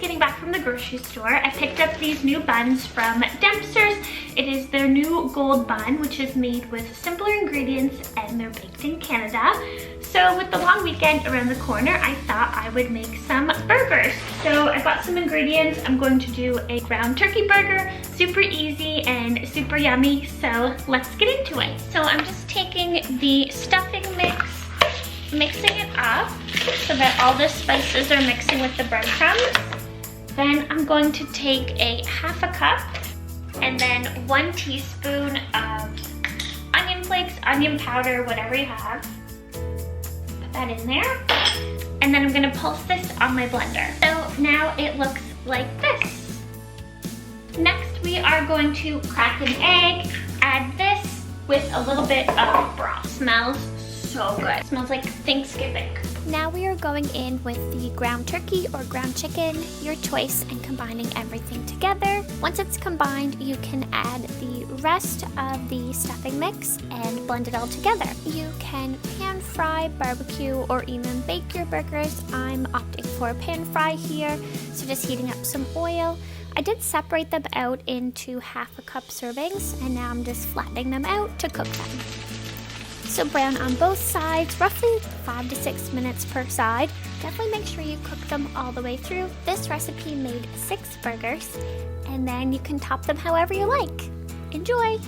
getting back from the grocery store. I picked up these new buns from Dempster's. It is their new gold bun, which is made with simpler ingredients and they're baked in Canada. So with the long weekend around the corner, I thought I would make some burgers. So I got some ingredients. I'm going to do a ground turkey burger, super easy and super yummy. So let's get into it. So I'm just taking the stuffing mix, mixing it up so that all the spices are mixing with the breadcrumbs. Then I'm going to take a half a cup and then 1 teaspoon of onion flakes, onion powder, whatever you have. Put that in there. And then I'm gonna pulse this on my blender. So now it looks like this. Next we are going to crack an egg, add this with a little bit of broth. Smells so good. Smells like Thanksgiving. Now we are going in with the ground turkey or ground chicken, your choice, and combining everything together. Once it's combined, you can add the rest of the stuffing mix and blend it all together. You can pan fry, barbecue, or even bake your burgers. I'm opting for a pan fry here, so just heating up some oil. I did separate them out into half a cup servings, and now I'm just flattening them out to cook them. So brown on both sides, roughly 5 to 6 minutes per side. Definitely make sure you cook them all the way through. This recipe made 6 burgers, and then you can top them however you like. Enjoy!